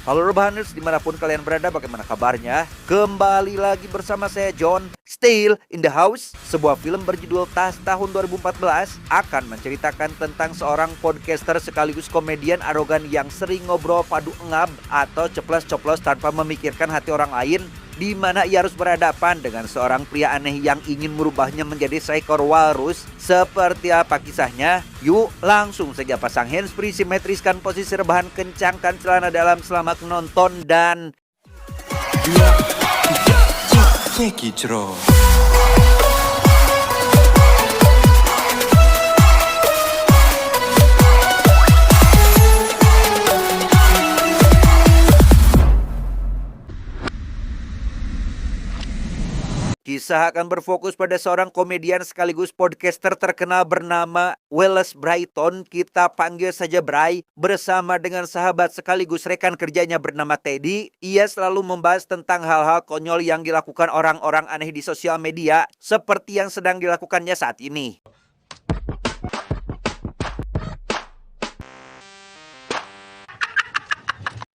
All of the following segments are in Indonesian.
Halo Rebahaners, dimanapun kalian berada, bagaimana kabarnya? Kembali lagi bersama saya John, Still in the House. Sebuah film berjudul Tas tahun 2014 akan menceritakan tentang seorang podcaster sekaligus komedian arogan yang sering ngobrol padu engap atau ceplos-ceplos tanpa memikirkan hati orang lain, di mana ia harus berhadapan dengan seorang pria aneh yang ingin merubahnya menjadi seekor walrus. Seperti apa kisahnya? Yuk langsung saja pasang handsfree, simetriskan posisi rebahan, kencangkan celana dalam, selamat menonton dan... Kisah akan berfokus pada seorang komedian sekaligus podcaster terkenal bernama Wallace Brayton, kita panggil saja Bray, bersama dengan sahabat sekaligus rekan kerjanya bernama Teddy. Ia selalu membahas tentang hal-hal konyol yang dilakukan orang-orang aneh di sosial media, seperti yang sedang dilakukannya saat ini.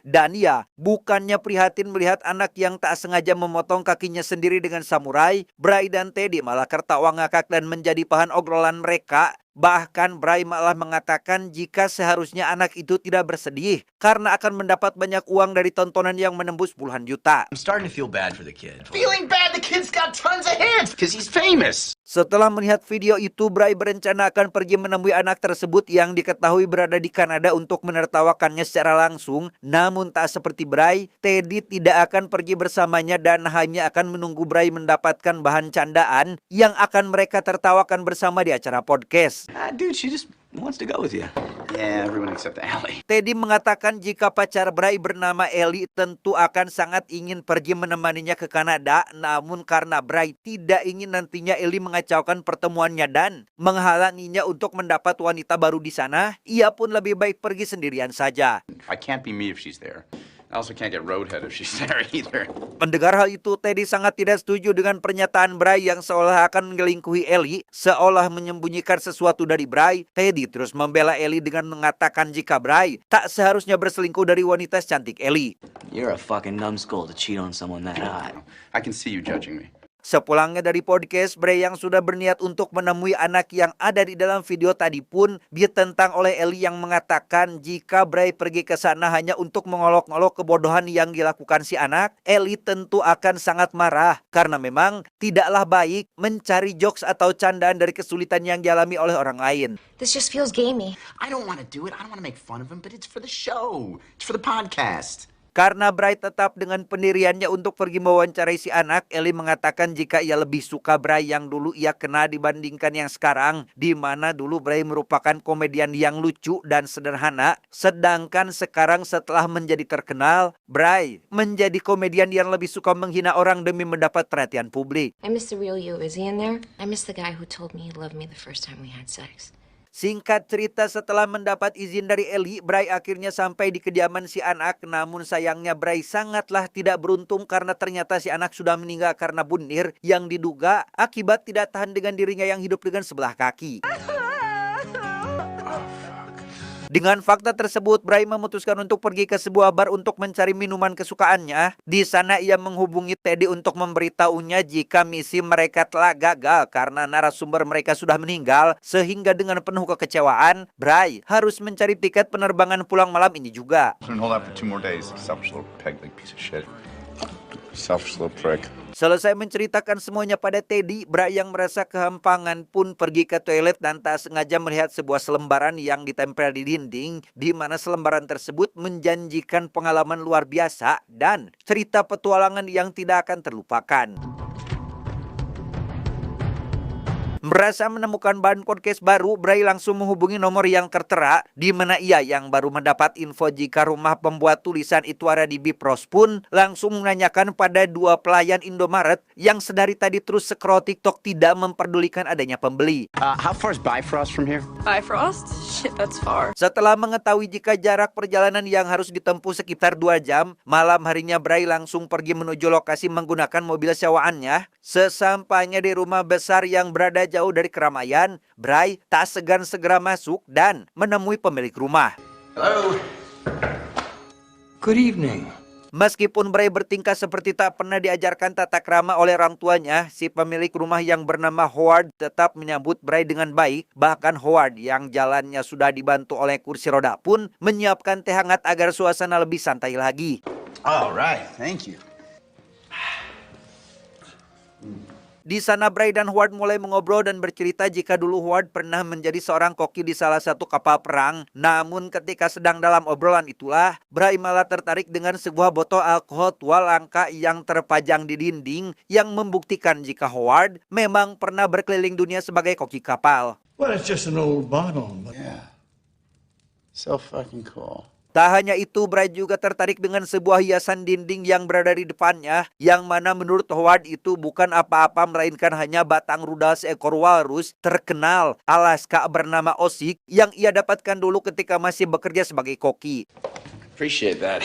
Dan ya, bukannya prihatin melihat anak yang tak sengaja memotong kakinya sendiri dengan samurai, Bray dan Teddy malah tertawa ngakak dan menjadi bahan obrolan mereka. Bahkan Bray malah mengatakan jika seharusnya anak itu tidak bersedih karena akan mendapat banyak uang dari tontonan yang menembus puluhan juta. I'm starting to feel bad for the kid. Feeling bad? The kid's got tons of hits because he's famous. Setelah melihat video itu, Bray berencana akan pergi menemui anak tersebut yang diketahui berada di Kanada untuk menertawakannya secara langsung. Namun tak seperti Bray, Teddy tidak akan pergi bersamanya dan hanya akan menunggu Bray mendapatkan bahan candaan yang akan mereka tertawakan bersama di acara podcast. Dude, she just wants to go with you. Yeah, everyone except Allie. Teddy mengatakan jika pacar Bray bernama Ellie tentu akan sangat ingin pergi menemaninya ke Kanada. Namun karena Bray tidak ingin nantinya Ellie mengacaukan pertemuannya dan menghalanginya untuk mendapat wanita baru di sana, ia pun lebih baik pergi sendirian saja. I can't be me if she's there. I also can't get roadhead if she's there either. Mendengar hal itu, Teddy sangat tidak setuju dengan pernyataan Bray yang seolah akan mengelingkuhi Ellie. Seolah menyembunyikan sesuatu dari Bray, Teddy terus membela Ellie dengan mengatakan jika Bray tak seharusnya berselingkuh dari wanita secantik Ellie. You're a fucking numbskull to cheat on someone that hot. I can see you judging me. Sepulangnya dari podcast, Bray yang sudah berniat untuk menemui anak yang ada di dalam video tadi pun ditentang oleh Ellie yang mengatakan jika Bray pergi ke sana hanya untuk mengolok-olok kebodohan yang dilakukan si anak, Ellie tentu akan sangat marah karena memang tidaklah baik mencari jokes atau candaan dari kesulitan yang dialami oleh orang lain. This just feels gamey. I don't want to do it. I don't want to make fun of him, but it's for the show. It's for the podcast. Karena Bray tetap dengan pendiriannya untuk pergi mewawancarai si anak, Ellie mengatakan jika ia lebih suka Bray yang dulu ia kenal dibandingkan yang sekarang, di mana dulu Bray merupakan komedian yang lucu dan sederhana, sedangkan sekarang setelah menjadi terkenal, Bray menjadi komedian yang lebih suka menghina orang demi mendapat perhatian publik. I miss the real you. Is he in there? I miss the guy who told me he loved me the first time we had sex. Singkat cerita, setelah mendapat izin dari Ellie, Bray akhirnya sampai di kediaman si anak. Namun sayangnya Bray sangatlah tidak beruntung karena ternyata si anak sudah meninggal karena bunuh yang diduga akibat tidak tahan dengan dirinya yang hidup dengan sebelah kaki. Dengan fakta tersebut, Bray memutuskan untuk pergi ke sebuah bar untuk mencari minuman kesukaannya. Di sana ia menghubungi Teddy untuk memberitahunya jika misi mereka telah gagal karena narasumber mereka sudah meninggal. Sehingga dengan penuh kekecewaan, Bray harus mencari tiket penerbangan pulang malam ini juga. Selesai menceritakan semuanya pada Teddy, Bray yang merasa kehampangan pun pergi ke toilet dan tak sengaja melihat sebuah selembaran yang ditempel di dinding, di mana selembaran tersebut menjanjikan pengalaman luar biasa dan cerita petualangan yang tidak akan terlupakan. Merasa menemukan bahan podcast baru, Bray langsung menghubungi nomor yang tertera, di mana ia yang baru mendapat info jika rumah pembuat tulisan itu ada di Bipros pun langsung menanyakan pada dua pelayan Indomaret yang sedari tadi terus scroll TikTok tidak memperdulikan adanya pembeli. How far is Bifrost from here? Bifrost? Shit, that's far. Setelah mengetahui jika jarak perjalanan yang harus ditempuh sekitar 2 jam, malam harinya Bray langsung pergi menuju lokasi menggunakan mobil sewaannya. Sesampainya di rumah besar yang berada jauh dari keramaian, Bray tak segan segera masuk dan menemui pemilik rumah. Hello. Good evening. Meskipun Bray bertingkah seperti tak pernah diajarkan tata krama oleh orang tuanya, si pemilik rumah yang bernama Howard tetap menyambut Bray dengan baik. Bahkan Howard yang jalannya sudah dibantu oleh kursi roda pun menyiapkan teh hangat agar suasana lebih santai lagi. All right, thank you. Di sana Bray dan Howard mulai mengobrol dan bercerita jika dulu Howard pernah menjadi seorang koki di salah satu kapal perang. Namun ketika sedang dalam obrolan itulah, Bray malah tertarik dengan sebuah botol alkohol tua langka yang terpajang di dinding yang membuktikan jika Howard memang pernah berkeliling dunia sebagai koki kapal. Well, it's just an old bottle. But... Yeah. So fucking cool. Tak hanya itu, Bray juga tertarik dengan sebuah hiasan dinding yang berada di depannya, yang mana menurut Howard itu bukan apa-apa melainkan hanya batang rudal seekor walrus terkenal Alaska bernama Osik yang ia dapatkan dulu ketika masih bekerja sebagai koki. Appreciate that.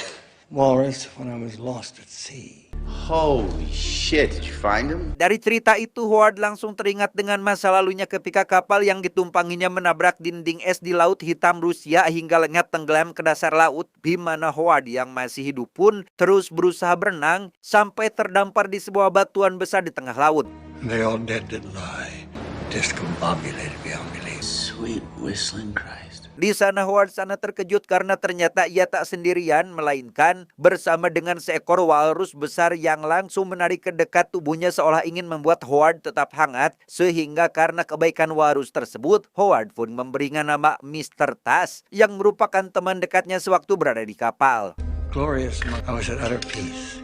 Walrus when I was lost at sea. Holy shit, did you find him? Dari cerita itu, Howard langsung teringat dengan masa lalunya ketika kapal yang ditumpanginya menabrak dinding es di Laut Hitam Rusia hingga lenyap tenggelam ke dasar laut, di mana Howard yang masih hidup pun terus berusaha berenang sampai terdampar di sebuah batuan besar di tengah laut. They all dead that lie. Discombobulated beyond belief. Sweet whistling Christ. Di sana Howard sangat terkejut karena ternyata ia tak sendirian, melainkan bersama dengan seekor walrus besar yang langsung menarik ke dekat tubuhnya seolah ingin membuat Howard tetap hangat. Sehingga karena kebaikan walrus tersebut, Howard pun memberinya nama Mr. Tas yang merupakan teman dekatnya sewaktu berada di kapal. Glorious, I was at utter peace.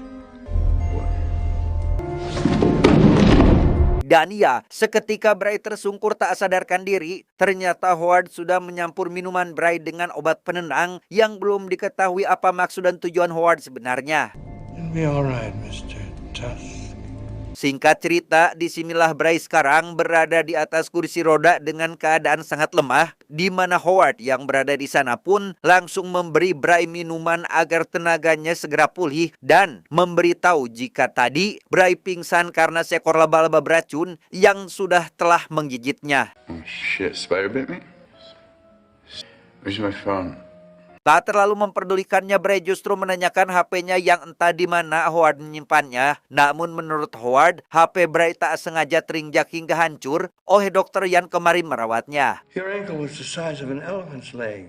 Dan ya, seketika Bray tersungkur tak sadarkan diri, ternyata Howard sudah menyampur minuman Bray dengan obat penenang yang belum diketahui apa maksud dan tujuan Howard sebenarnya. It'll be all right, Mr. Tusk. Singkat cerita, disinilah Bray sekarang berada di atas kursi roda dengan keadaan sangat lemah, di mana Howard yang berada di sana pun langsung memberi Bray minuman agar tenaganya segera pulih dan memberitahu jika tadi Bray pingsan karena seekor laba-laba beracun yang sudah telah menggigitnya. Oh shit, spider bit me? Where's my phone? Tak terlalu memperdulikannya, Bray justru menanyakan HP-nya yang entah di mana Howard menyimpannya. Namun menurut Howard, HP Bray tak sengaja terinjak hingga hancur oleh dokter yang kemarin merawatnya. Your ankle was the size of an elephant's leg.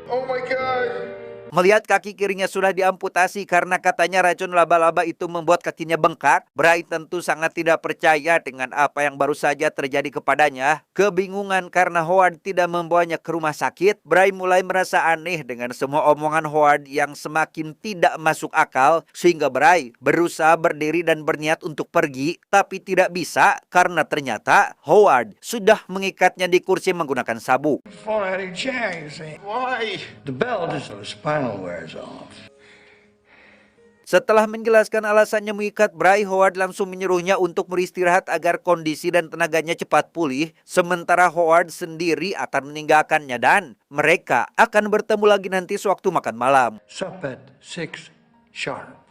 Oh my god! Melihat kaki kirinya sudah diamputasi karena katanya racun laba-laba itu membuat kakinya bengkak, Bray tentu sangat tidak percaya dengan apa yang baru saja terjadi kepadanya. Kebingungan karena Howard tidak membawanya ke rumah sakit, Bray mulai merasa aneh dengan semua omongan Howard yang semakin tidak masuk akal, sehingga Bray berusaha berdiri dan berniat untuk pergi, tapi tidak bisa karena ternyata Howard sudah mengikatnya di kursi menggunakan sabuk. Fall out of your chair, you see. Why? The bell just the spinal wears off. Setelah menjelaskan alasannya mengikat Bray, Howard langsung menyuruhnya untuk beristirahat agar kondisi dan tenaganya cepat pulih. Sementara Howard sendiri akan meninggalkannya dan mereka akan bertemu lagi nanti sewaktu makan malam. Sup at 6 sharp.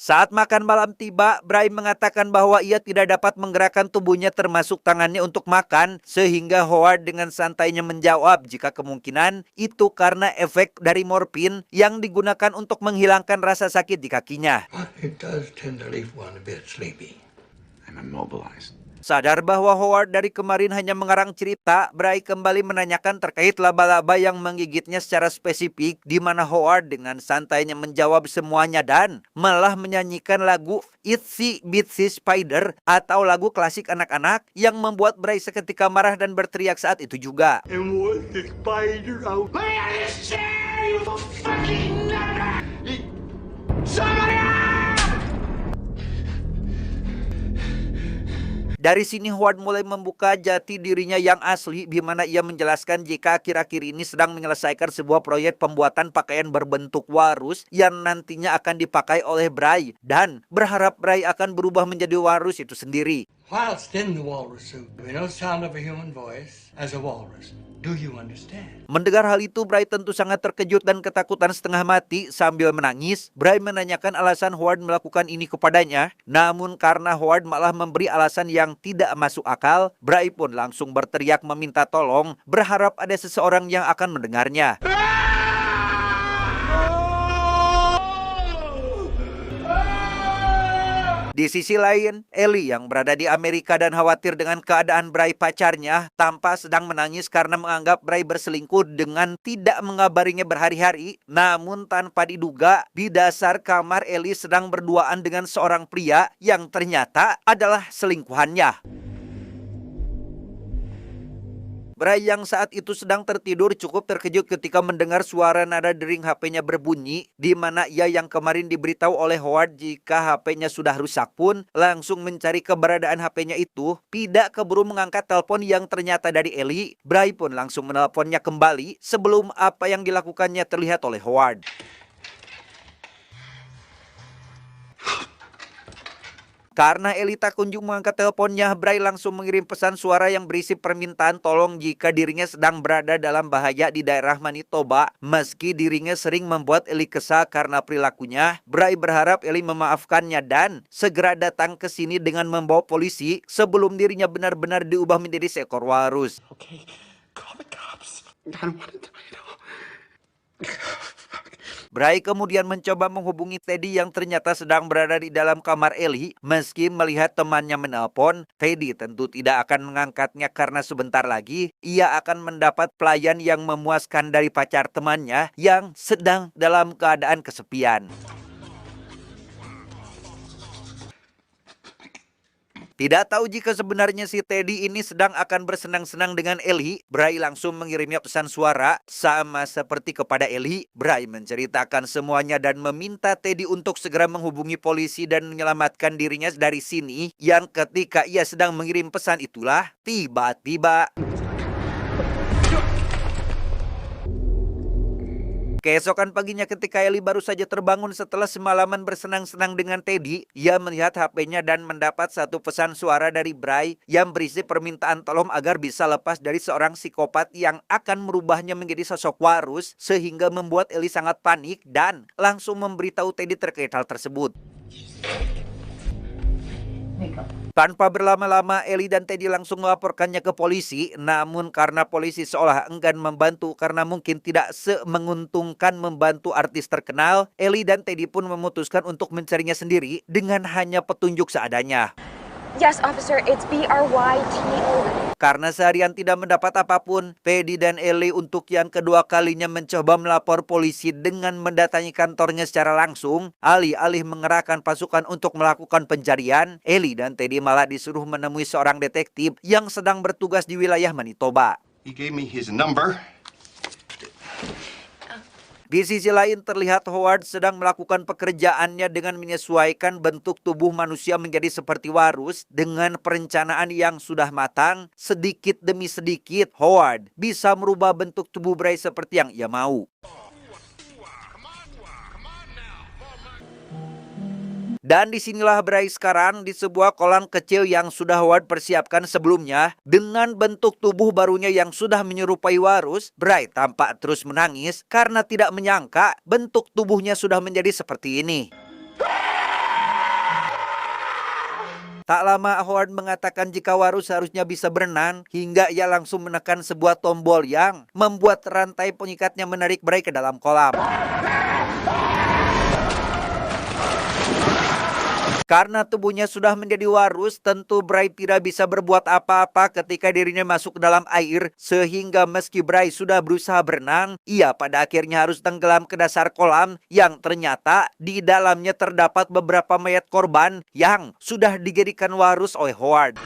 Saat makan malam tiba, Bray mengatakan bahwa ia tidak dapat menggerakkan tubuhnya termasuk tangannya untuk makan, sehingga Howard dengan santainya menjawab jika kemungkinan itu karena efek dari morfin yang digunakan untuk menghilangkan rasa sakit di kakinya. It does tend to leave one a bit sleepy. I'm immobilized. Sadar bahwa Howard dari kemarin hanya mengarang cerita, Bray kembali menanyakan terkait laba-laba yang menggigitnya secara spesifik, di mana Howard dengan santainya menjawab semuanya dan malah menyanyikan lagu Itsy Bitsy Spider atau lagu klasik anak-anak yang membuat Bray seketika marah dan berteriak saat itu juga. And what's the spider out? Let me out of this chair, you fucking nutbag! Somebody out! Dari sini Howard mulai membuka jati dirinya yang asli, di mana ia menjelaskan jika akhir-akhir ini sedang menyelesaikan sebuah proyek pembuatan pakaian berbentuk walrus yang nantinya akan dipakai oleh Bray dan berharap Bray akan berubah menjadi walrus itu sendiri. Whilst in the walrus suit, there no sound of a human voice as a walrus. Do you understand? Mendengar hal itu, Bray tentu sangat terkejut dan ketakutan setengah mati. Sambil menangis, Bray menanyakan alasan Howard melakukan ini kepadanya. Namun karena Howard malah memberi alasan yang tidak masuk akal, Bray pun langsung berteriak meminta tolong, berharap ada seseorang yang akan mendengarnya. Di sisi lain, Ellie yang berada di Amerika dan khawatir dengan keadaan Bray pacarnya, tampak sedang menangis karena menganggap Bray berselingkuh dengan tidak mengabarinya berhari-hari. Namun tanpa diduga, di dasar kamar Ellie sedang berduaan dengan seorang pria yang ternyata adalah selingkuhannya. Bray yang saat itu sedang tertidur cukup terkejut ketika mendengar suara nada dering HP-nya berbunyi, di mana ia yang kemarin diberitahu oleh Howard jika HP-nya sudah rusak pun langsung mencari keberadaan HP-nya itu, tidak keburu mengangkat telepon yang ternyata dari Ellie. Bray pun langsung menelponnya kembali sebelum apa yang dilakukannya terlihat oleh Howard. Karena Ellie tak kunjung mengangkat teleponnya, Bray langsung mengirim pesan suara yang berisi permintaan tolong jika dirinya sedang berada dalam bahaya di daerah Manitoba. Meski dirinya sering membuat Ellie kesal karena perilakunya, Bray berharap Ellie memaafkannya dan segera datang ke sini dengan membawa polisi sebelum dirinya benar-benar diubah menjadi seekor walrus. Okay, call the cops. I don't want to die at all. Bray kemudian mencoba menghubungi Teddy yang ternyata sedang berada di dalam kamar Ellie. Meski melihat temannya menelpon, Teddy tentu tidak akan mengangkatnya karena sebentar lagi ia akan mendapat pelayan yang memuaskan dari pacar temannya yang sedang dalam keadaan kesepian. Tidak tahu jika sebenarnya si Teddy ini sedang akan bersenang-senang dengan Ellie, Bray langsung mengirimnya pesan suara. Sama seperti kepada Ellie, Bray menceritakan semuanya dan meminta Teddy untuk segera menghubungi polisi dan menyelamatkan dirinya dari sini. Yang ketika ia sedang mengirim pesan itulah, tiba-tiba keesokan paginya ketika Ellie baru saja terbangun setelah semalaman bersenang-senang dengan Teddy, ia melihat HP-nya dan mendapat satu pesan suara dari Bray yang berisi permintaan tolong agar bisa lepas dari seorang psikopat yang akan merubahnya menjadi sosok walrus, sehingga membuat Ellie sangat panik dan langsung memberitahu Teddy terkait hal tersebut. Tanpa berlama-lama, Ellie dan Teddy langsung melaporkannya ke polisi. Namun karena polisi seolah enggan membantu karena mungkin tidak menguntungkan membantu artis terkenal, Ellie dan Teddy pun memutuskan untuk mencarinya sendiri dengan hanya petunjuk seadanya. Yes, officer, it's BRYTO. Karena seharian tidak mendapat apapun, Teddy dan Ellie untuk yang kedua kalinya mencoba melapor polisi dengan mendatangi kantornya secara langsung. Alih-alih mengerahkan pasukan untuk melakukan pencarian, Ellie dan Teddy malah disuruh menemui seorang detektif yang sedang bertugas di wilayah Manitoba. He gave me his number. Di sisi lain terlihat Howard sedang melakukan pekerjaannya dengan menyesuaikan bentuk tubuh manusia menjadi seperti walrus dengan perencanaan yang sudah matang. Sedikit demi sedikit Howard bisa merubah bentuk tubuh Bray seperti yang ia mau. Dan disinilah Bray sekarang di sebuah kolam kecil yang sudah Howard persiapkan sebelumnya. Dengan bentuk tubuh barunya yang sudah menyerupai walrus, Bray tampak terus menangis karena tidak menyangka bentuk tubuhnya sudah menjadi seperti ini. Tak lama Howard mengatakan jika walrus harusnya bisa berenang, hingga ia langsung menekan sebuah tombol yang membuat rantai pengikatnya menarik Bray ke dalam kolam. Karena tubuhnya sudah menjadi walrus, tentu Bray tidak bisa berbuat apa-apa ketika dirinya masuk ke dalam air, sehingga meski Bray sudah berusaha berenang, ia pada akhirnya harus tenggelam ke dasar kolam yang ternyata di dalamnya terdapat beberapa mayat korban yang sudah dijadikan walrus oleh Howard.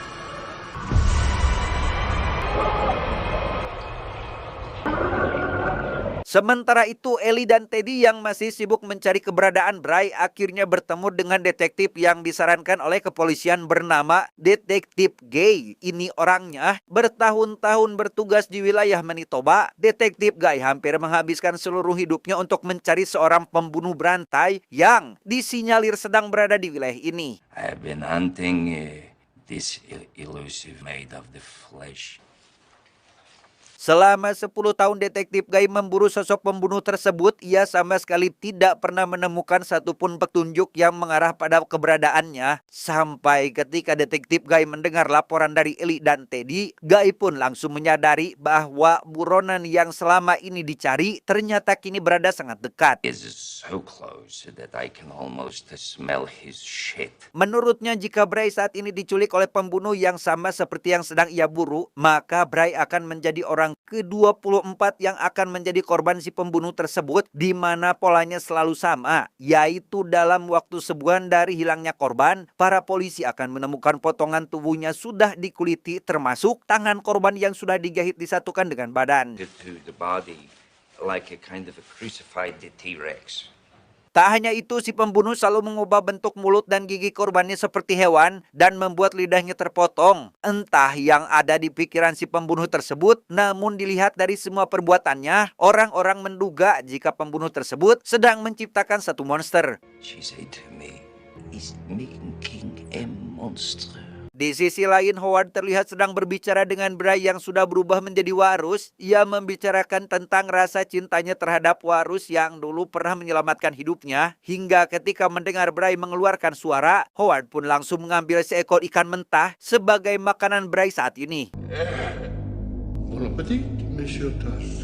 Sementara itu, Ellie dan Teddy yang masih sibuk mencari keberadaan Bray akhirnya bertemu dengan detektif yang disarankan oleh kepolisian bernama Detektif Guy. Ini orangnya bertahun-tahun bertugas di wilayah Manitoba. Detektif Guy hampir menghabiskan seluruh hidupnya untuk mencari seorang pembunuh berantai yang disinyalir sedang berada di wilayah ini. I've been hunting This elusive made of the flesh. Selama 10 tahun detektif Guy memburu sosok pembunuh tersebut, ia sama sekali tidak pernah menemukan satupun petunjuk yang mengarah pada keberadaannya. Sampai ketika detektif Guy mendengar laporan dari Ellie dan Teddy, Guy pun langsung menyadari bahwa buronan yang selama ini dicari ternyata kini berada sangat dekat. Is so close that I can almost smell his shit. Menurutnya, jika Bray saat ini diculik oleh pembunuh yang sama seperti yang sedang ia buru, maka Bray akan menjadi orang ke-24 yang akan menjadi korban si pembunuh tersebut, di mana polanya selalu sama, yaitu dalam waktu sebulan dari hilangnya korban, para polisi akan menemukan potongan tubuhnya sudah dikuliti, termasuk tangan korban yang sudah digahit disatukan dengan badan. To the body like a kind of a crucified T-Rex. Tak hanya itu, si pembunuh selalu mengubah bentuk mulut dan gigi korbannya seperti hewan dan membuat lidahnya terpotong. Entah yang ada di pikiran si pembunuh tersebut, namun dilihat dari semua perbuatannya, orang-orang menduga jika pembunuh tersebut sedang menciptakan satu monster. She said to me, "Is making a monster." Di sisi lain, Howard terlihat sedang berbicara dengan Bray yang sudah berubah menjadi Warus. Ia membicarakan tentang rasa cintanya terhadap Warus yang dulu pernah menyelamatkan hidupnya. Hingga ketika mendengar Bray mengeluarkan suara, Howard pun langsung mengambil seekor ikan mentah sebagai makanan Bray saat ini. Bon appetit, Monsieur Tusk.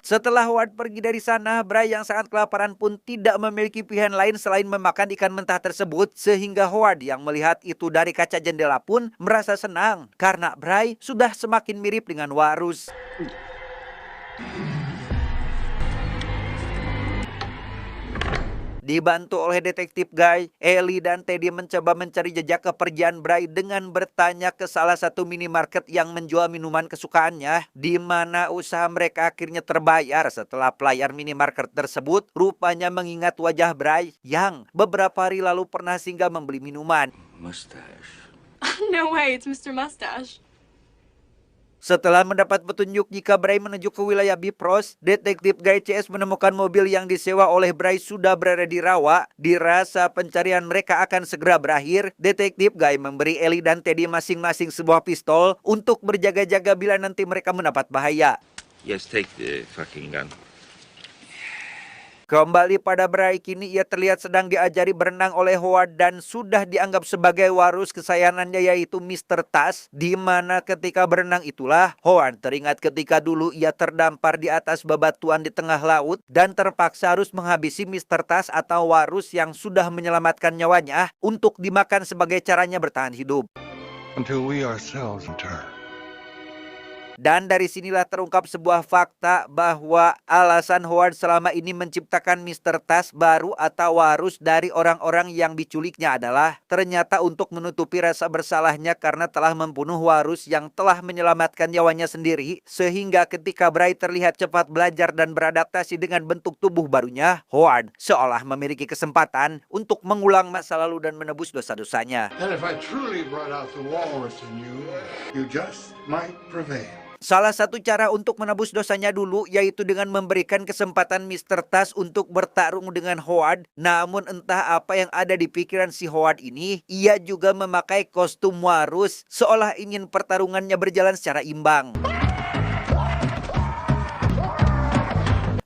Setelah Howard pergi dari sana, Bray yang sangat kelaparan pun tidak memiliki pilihan lain selain memakan ikan mentah tersebut, sehingga Howard yang melihat itu dari kaca jendela pun merasa senang karena Bray sudah semakin mirip dengan Warus. Dibantu oleh detektif Guy, Ellie dan Teddy mencoba mencari jejak kepergian Bray dengan bertanya ke salah satu minimarket yang menjual minuman kesukaannya, di mana usaha mereka akhirnya terbayar setelah pelayan minimarket tersebut rupanya mengingat wajah Bray yang beberapa hari lalu pernah singgah membeli minuman. Mustache. No way, it's Mr. Mustache. Setelah mendapat petunjuk jika Bray menuju ke wilayah Bifrost, detektif Guy CS menemukan mobil yang disewa oleh Bray sudah berada di rawa. Dirasa pencarian mereka akan segera berakhir, detektif Guy memberi Ellie dan Teddy masing-masing sebuah pistol untuk berjaga-jaga bila nanti mereka mendapat bahaya. Yes, take the fucking gun. Kembali pada Bray, kini ia terlihat sedang diajari berenang oleh Howard dan sudah dianggap sebagai Warus kesayangannya yaitu Mr. Tusk, di mana ketika berenang itulah Howard teringat ketika dulu ia terdampar di atas bebatuan di tengah laut dan terpaksa harus menghabisi Mr. Tusk atau Warus yang sudah menyelamatkan nyawanya untuk dimakan sebagai caranya bertahan hidup. Until we ourselves return. Dan dari sinilah terungkap sebuah fakta bahwa alasan Howard selama ini menciptakan Mr. Tusk baru atau Warus dari orang-orang yang diculiknya adalah ternyata untuk menutupi rasa bersalahnya karena telah membunuh Warus yang telah menyelamatkan nyawanya sendiri, sehingga ketika Bray terlihat cepat belajar dan beradaptasi dengan bentuk tubuh barunya, Howard seolah memiliki kesempatan untuk mengulang masa lalu dan menebus dosa-dosanya. And if I truly brought out the walrus in you, you just might prevail. Salah satu cara untuk menebus dosanya dulu yaitu dengan memberikan kesempatan Mr. Tusk untuk bertarung dengan Howard. Namun entah apa yang ada di pikiran si Howard ini, ia juga memakai kostum Warus seolah ingin pertarungannya berjalan secara imbang.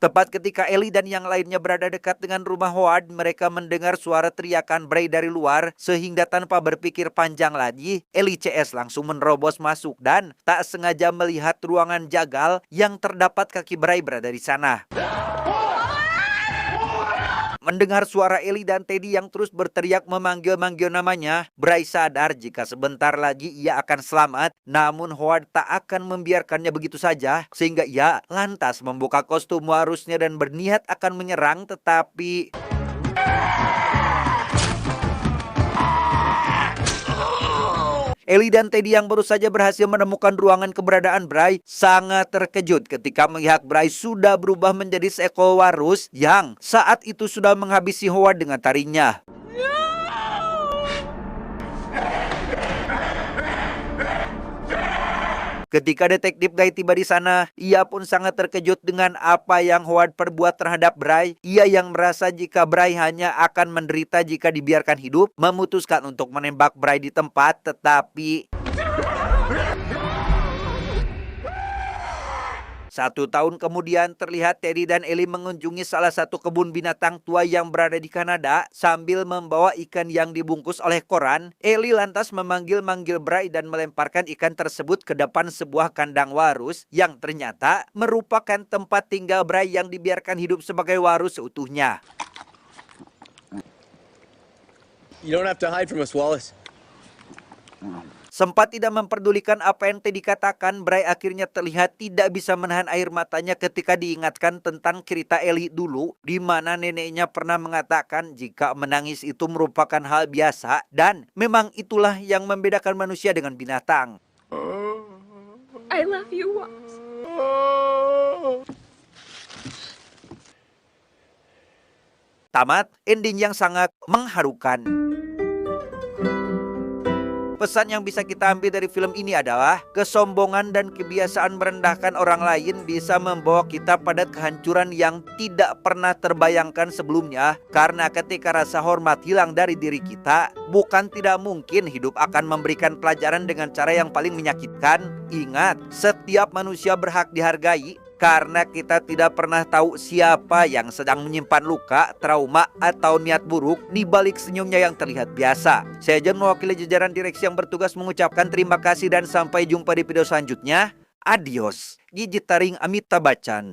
Tepat ketika Ellie dan yang lainnya berada dekat dengan rumah Howard, mereka mendengar suara teriakan Bray dari luar, sehingga tanpa berpikir panjang lagi, Ellie CS langsung menerobos masuk dan tak sengaja melihat ruangan jagal yang terdapat kaki Bray berada di sana. Mendengar suara Ellie dan Teddy yang terus berteriak memanggil-manggil namanya, Bray sadar jika sebentar lagi ia akan selamat. Namun Howard tak akan membiarkannya begitu saja, sehingga ia lantas membuka kostum Warusnya dan berniat akan menyerang, tetapi Ellie dan Teddy yang baru saja berhasil menemukan ruangan keberadaan Bray sangat terkejut ketika melihat Bray sudah berubah menjadi seekor Warus yang saat itu sudah menghabisi Howard dengan taringnya. Ketika detektif Guy tiba di sana, ia pun sangat terkejut dengan apa yang Howard perbuat terhadap Bray. Ia yang merasa jika Bray hanya akan menderita jika dibiarkan hidup, memutuskan untuk menembak Bray di tempat, tetapi 1 tahun kemudian terlihat Teddy dan Ellie mengunjungi salah satu kebun binatang tua yang berada di Kanada sambil membawa ikan yang dibungkus oleh koran. Ellie lantas memanggil-manggil Bray dan melemparkan ikan tersebut ke depan sebuah kandang warus yang ternyata merupakan tempat tinggal Bray yang dibiarkan hidup sebagai warus seutuhnya. You don't have to hide from us, Wallace. Sempat tidak memperdulikan apa yang Teddy katakan, Bray akhirnya terlihat tidak bisa menahan air matanya ketika diingatkan tentang cerita Ellie dulu, di mana neneknya pernah mengatakan jika menangis itu merupakan hal biasa dan memang itulah yang membedakan manusia dengan binatang. I love you, Wallace. Tamat, ending yang sangat mengharukan. Pesan yang bisa kita ambil dari film ini adalah kesombongan dan kebiasaan merendahkan orang lain bisa membawa kita pada kehancuran yang tidak pernah terbayangkan sebelumnya. Karena ketika rasa hormat hilang dari diri kita, bukan tidak mungkin hidup akan memberikan pelajaran dengan cara yang paling menyakitkan. Ingat, setiap manusia berhak dihargai. Karena kita tidak pernah tahu siapa yang sedang menyimpan luka, trauma, atau niat buruk di balik senyumnya yang terlihat biasa. Saya John mewakili jajaran direksi yang bertugas mengucapkan terima kasih dan sampai jumpa di video selanjutnya. Adios. Gigi Taring Amitabh Bachchan.